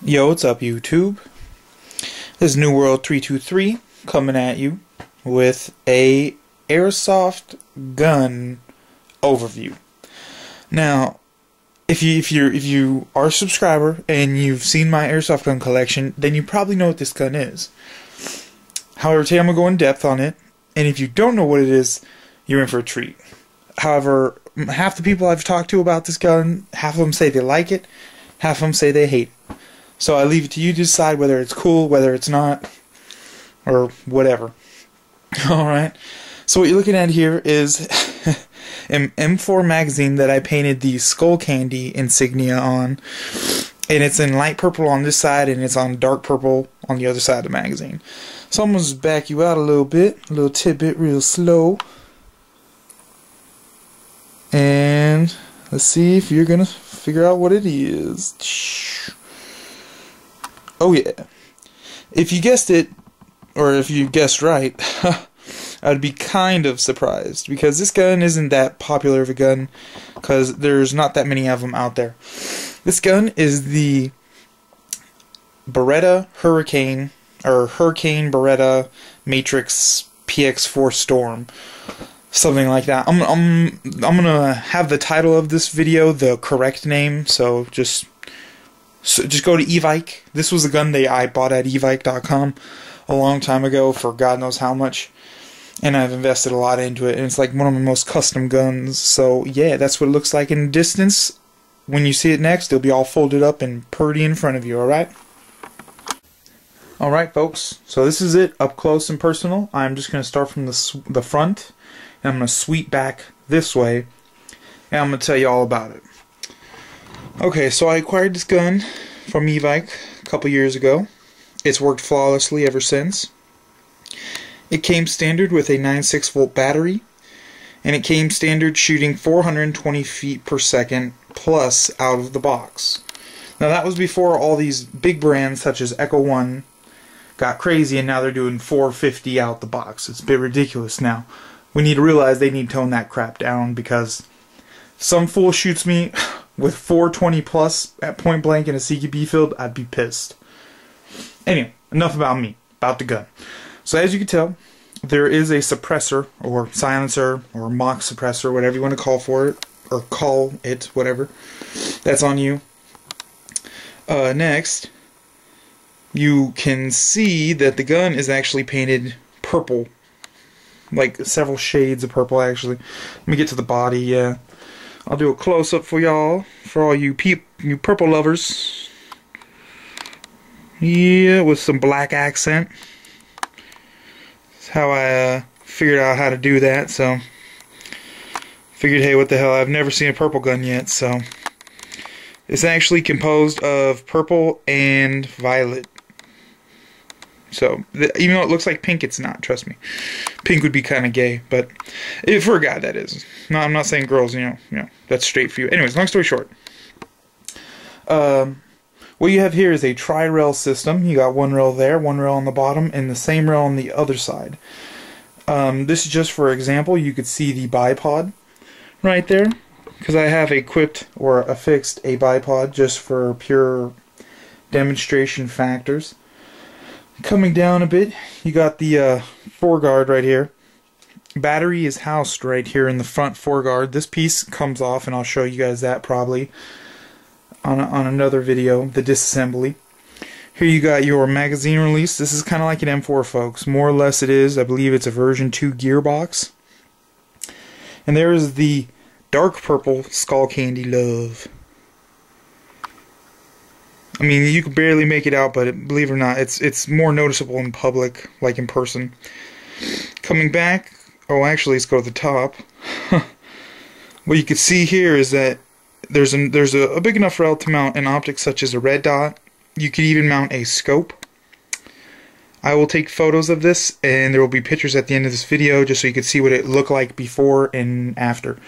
Yo, what's up, YouTube? This is New World 323 coming at you with a Airsoft gun overview. Now, if you are a subscriber and you've seen my Airsoft gun collection, then you probably know what this gun is. However, today I'm going to go in depth on it, and if you don't know what it is, you're in for a treat. However, half the people I've talked to about this gun, half of them say they like it, half of them say they hate it. So I leave it to you to decide whether it's cool, whether it's not, or whatever. Alright, so what you're looking at here is an M4 magazine that I painted the skull candy insignia on. And it's in light purple on this side, and it's on dark purple on the other side of the magazine. So I'm going to just back you out a little bit, a little tidbit real slow. And let's see if you're going to figure out what it is. Oh yeah. If you guessed it, or if you guessed right, I'd be kind of surprised, because this gun isn't that popular of a gun, because there's not that many of them out there. This gun is the Beretta Hurricane, or Hurricane Beretta Matrix PX4 Storm. Something like that. I'm gonna have the title of this video the correct name, so just go to Evike. This was a gun that I bought at evike.com a long time ago for God knows how much, and I've invested a lot into it, and it's like one of my most custom guns. So yeah, that's what it looks like in the distance. When you see it next, it'll be all folded up and purdy in front of you, alright? Alright folks, so this is it up close and personal. I'm just going to start from the front, and I'm going to sweep back this way, and I'm going to tell you all about it. Okay, so I acquired this gun from Evike a couple years ago. It's worked flawlessly ever since. It came standard with a 9.6 volt battery, and it came standard shooting 420 feet per second plus out of the box. Now that was before all these big brands such as Echo One got crazy, and now they're doing 450 out the box. It's a bit ridiculous now. We need to realize they need to tone that crap down, because some fool shoots me with 420 plus at point blank in a CQB field, I'd be pissed. Anyway, enough about me, about the gun. So as you can tell, there is a suppressor, or silencer, or mock suppressor, whatever you want to call for it, or call it, whatever. That's on you. Next, you can see that the gun is actually painted purple. Like several shades of purple, actually. Let me get to the body, yeah. I'll do a close-up for y'all, for all you purple lovers. Yeah, with some black accent. That's how I figured out how to do that, so figured, hey, what the hell, I've never seen a purple gun yet, so it's actually composed of purple and violet. So, even though it looks like pink, it's not, trust me. Pink would be kind of gay, but for a guy, that is. No, I'm not saying girls, you know, that's straight for you. Anyways, long story short. What you have here is a tri-rail system. You got one rail there, one rail on the bottom, and the same rail on the other side. This is just for example. You could see the bipod right there, because I have equipped or affixed a bipod just for pure demonstration factors. Coming down a bit, you got the foreguard right here. Battery is housed right here in the front foreguard. This piece comes off, and I'll show you guys that probably on another video, the disassembly. Here you got your magazine release. This is kind of like an M4, folks. More or less it is. I believe it's a version 2 gearbox. And there is the dark purple skull candy love. I mean, you can barely make it out, but believe it or not, it's more noticeable in public, like in person. Coming back, oh, actually, let's go to the top. What you can see here is that there's a big enough rail to mount an optic such as a red dot. You could even mount a scope. I will take photos of this, and there will be pictures at the end of this video, just so you can see what it looked like before and after.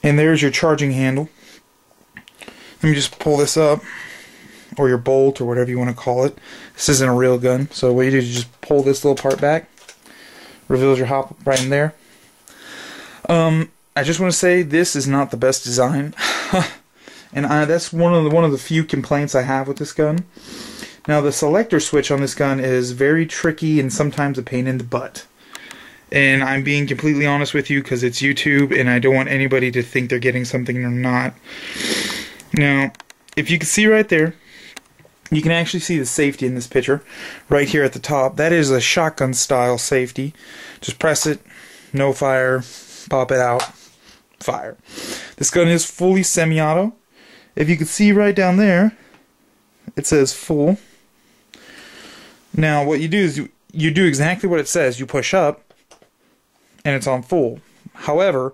And there's your charging handle. Let me just pull this up, or your bolt, or whatever you want to call it. This isn't a real gun, so what you do is just pull this little part back. Reveals your hop right in there. I just want to say this is not the best design. and that's one of the few complaints I have with this gun. Now, the selector switch on this gun is very tricky and sometimes a pain in the butt. And I'm being completely honest with you because it's YouTube and I don't want anybody to think they're getting something they're not. Now, if you can see right there, you can actually see the safety in this picture right here at the top. That is a shotgun style safety. Just press it, no fire, pop it out, fire. This gun is fully semi-auto. If you can see right down there, it says full. Now what you do is you do exactly what it says. You push up and it's on full. However,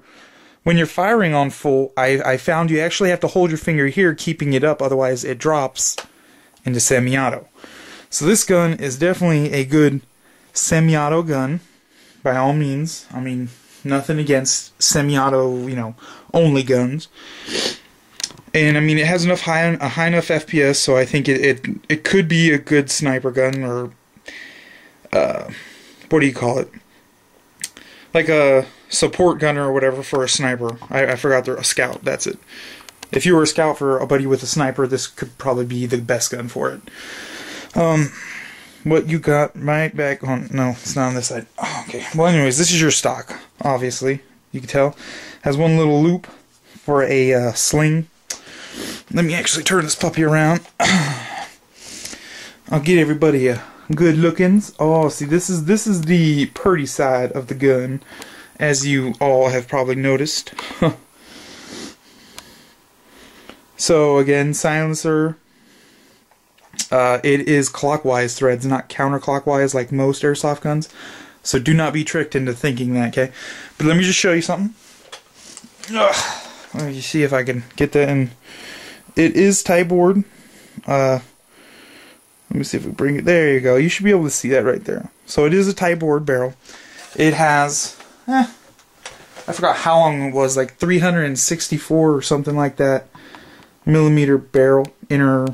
when you're firing on full, I found you actually have to hold your finger here, keeping it up, otherwise it drops into semi-auto. So this gun is definitely a good semi-auto gun, by all means. I mean, nothing against semi-auto, you know, only guns. And I mean, it has enough a high enough FPS, so I think it could be a good sniper gun, or what do you call it? Like a support gunner or whatever for a sniper. I forgot they're a scout. That's it. If you were a scout for a buddy with a sniper, this could probably be the best gun for it. What you got right back on? No, it's not on this side. Oh, okay. Well, anyways, this is your stock. Obviously, you can tell. Has one little loop for a sling. Let me actually turn this puppy around. I'll get everybody a good lookings. Oh, see, this is the pretty side of the gun, as you all have probably noticed. So again, silencer. It is clockwise threads, not counterclockwise like most airsoft guns. So do not be tricked into thinking that, okay? But let me just show you something. Let me see if I can get that in. It is tie board. Let me see if we bring it. There you go. You should be able to see that right there. So it is a tie board barrel. It has, I forgot how long it was, like 364 or something like that millimeter barrel inner,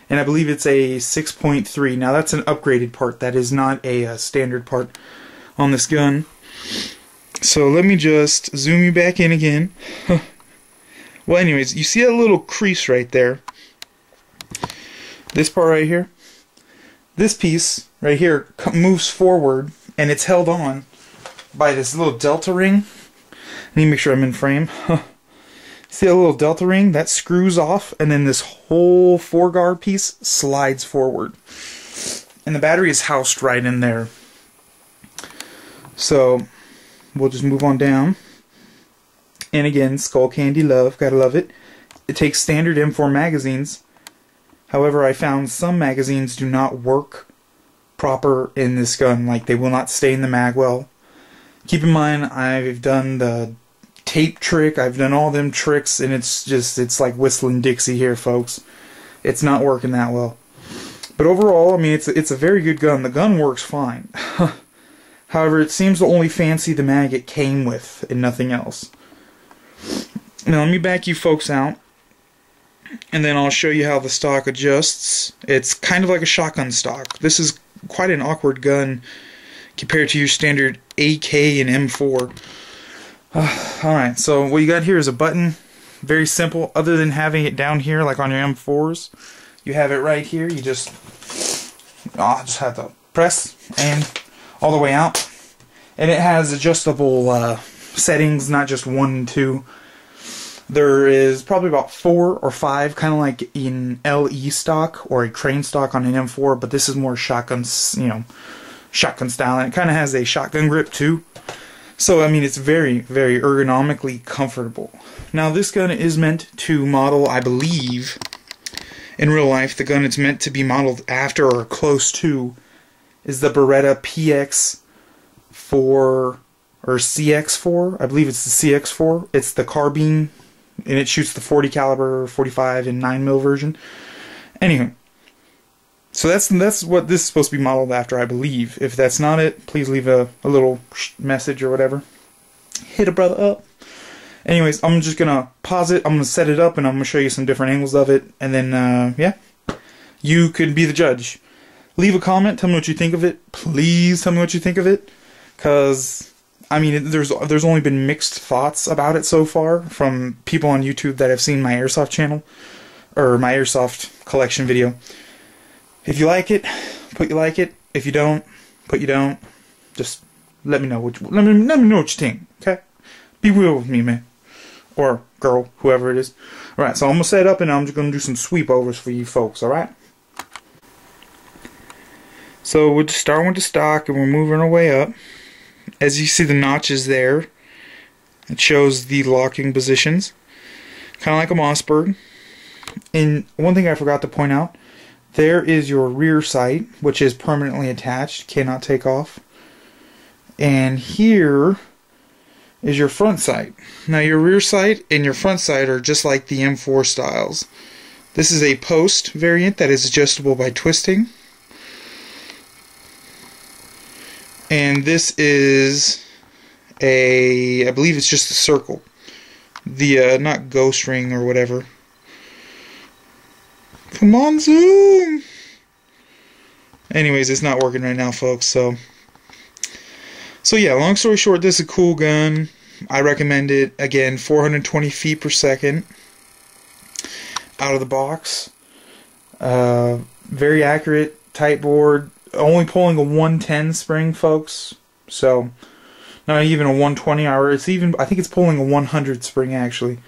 and I believe it's a 6.3. Now that's an upgraded part. That is not a standard part on this gun. So let me just zoom you back in again. Well, anyways, you see that little crease right there? This part right here? This piece right here moves forward, and it's held on by this little delta ring. I need to make sure I'm in frame. See that little delta ring? That screws off, and then this whole foreguard piece slides forward. And the battery is housed right in there. So, we'll just move on down. And again, Skull Candy Love, gotta love it. It takes standard M4 magazines. However, I found some magazines do not work proper in this gun. Like, they will not stay in the mag well. Keep in mind, I've done the tape trick, I've done all them tricks, and it's like whistling Dixie here, folks. It's not working that well. But overall, I mean, it's a very good gun. The gun works fine. However, it seems to only fancy the mag it came with and nothing else. Now, let me back you folks out, and then I'll show you how the stock adjusts. It's kind of like a shotgun stock. This is quite an awkward gun compared to your standard AK and M4. Alright, so what you got here is a button. Very simple. Other than having it down here like on your M4s, you have it right here. You just have to press and all the way out. And it has adjustable settings, not just 1 and 2. There is probably about 4 or 5, kind of like in LE stock or a crane stock on an M4, but this is more shotgun, you know, shotgun style, and it kind of has a shotgun grip too. So I mean, it's very, very ergonomically comfortable. Now this gun is meant to model, I believe, in real life, the gun it's meant to be modeled after or close to is the Beretta PX4 or CX4. I believe it's the CX4. It's the carbine, and it shoots the 40 caliber, 45 and 9mm version. Anyway, so that's what this is supposed to be modeled after, I believe. If that's not it, please leave a little message or whatever. Hit a brother up. Anyways, I'm just gonna pause it. I'm gonna set it up, and I'm gonna show you some different angles of it, and then yeah, you could be the judge. Leave a comment. Tell me what you think of it. Please tell me what you think of it, cause I mean, there's only been mixed thoughts about it so far from people on YouTube that have seen my Airsoft channel, or my Airsoft collection video. If you like it, put you like it. If you don't, put you don't. Just let me know let me know what you think, okay? Be real with me, man. Or girl, whoever it is. Alright, so I'm gonna set up and I'm just gonna do some sweep overs for you folks, alright? So we're just starting with the stock and we're moving our way up. As you see the notches there, it shows the locking positions. Kinda like a Mossberg. And one thing I forgot to point out, there is your rear sight, which is permanently attached, cannot take off. And here is your front sight. Now your rear sight and your front sight are just like the M4 styles. This is a post variant that is adjustable by twisting. And this is I believe it's just a circle. The, not ghost ring or whatever. Come on, zoom! Anyways, it's not working right now, folks, so yeah, long story short, this is a cool gun. I recommend it. Again, 420 feet per second out of the box. Very accurate, tight board. Only pulling a 110 spring, folks. So, not even a 120, or it's even, I think it's pulling a 100 spring, actually.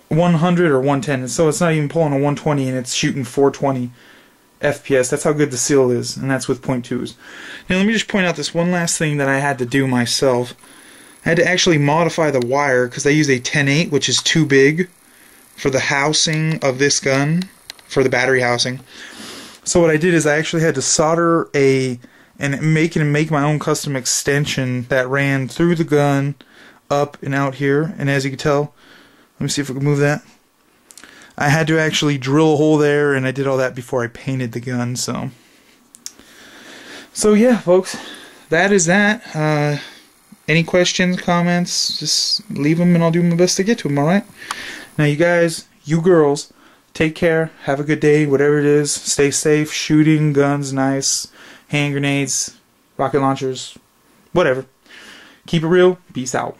100 or 110, so it's not even pulling a 120 and it's shooting 420 FPS. That's how good the seal is, and that's with .2s. Now let me just point out this one last thing that I had to do myself. I had to actually modify the wire because I used a 10/8, which is too big for the housing of this gun, for the battery housing. So what I did is I actually had to solder and make my own custom extension that ran through the gun, up and out here. And as you can tell, let me see if I can move that. I had to actually drill a hole there, and I did all that before I painted the gun, so yeah, folks, that is that. Any questions, comments, just leave them and I'll do my best to get to them, alright? Now you guys, you girls, take care, have a good day, whatever it is, stay safe, shooting, guns, knives, hand grenades, rocket launchers, whatever. Keep it real, peace out.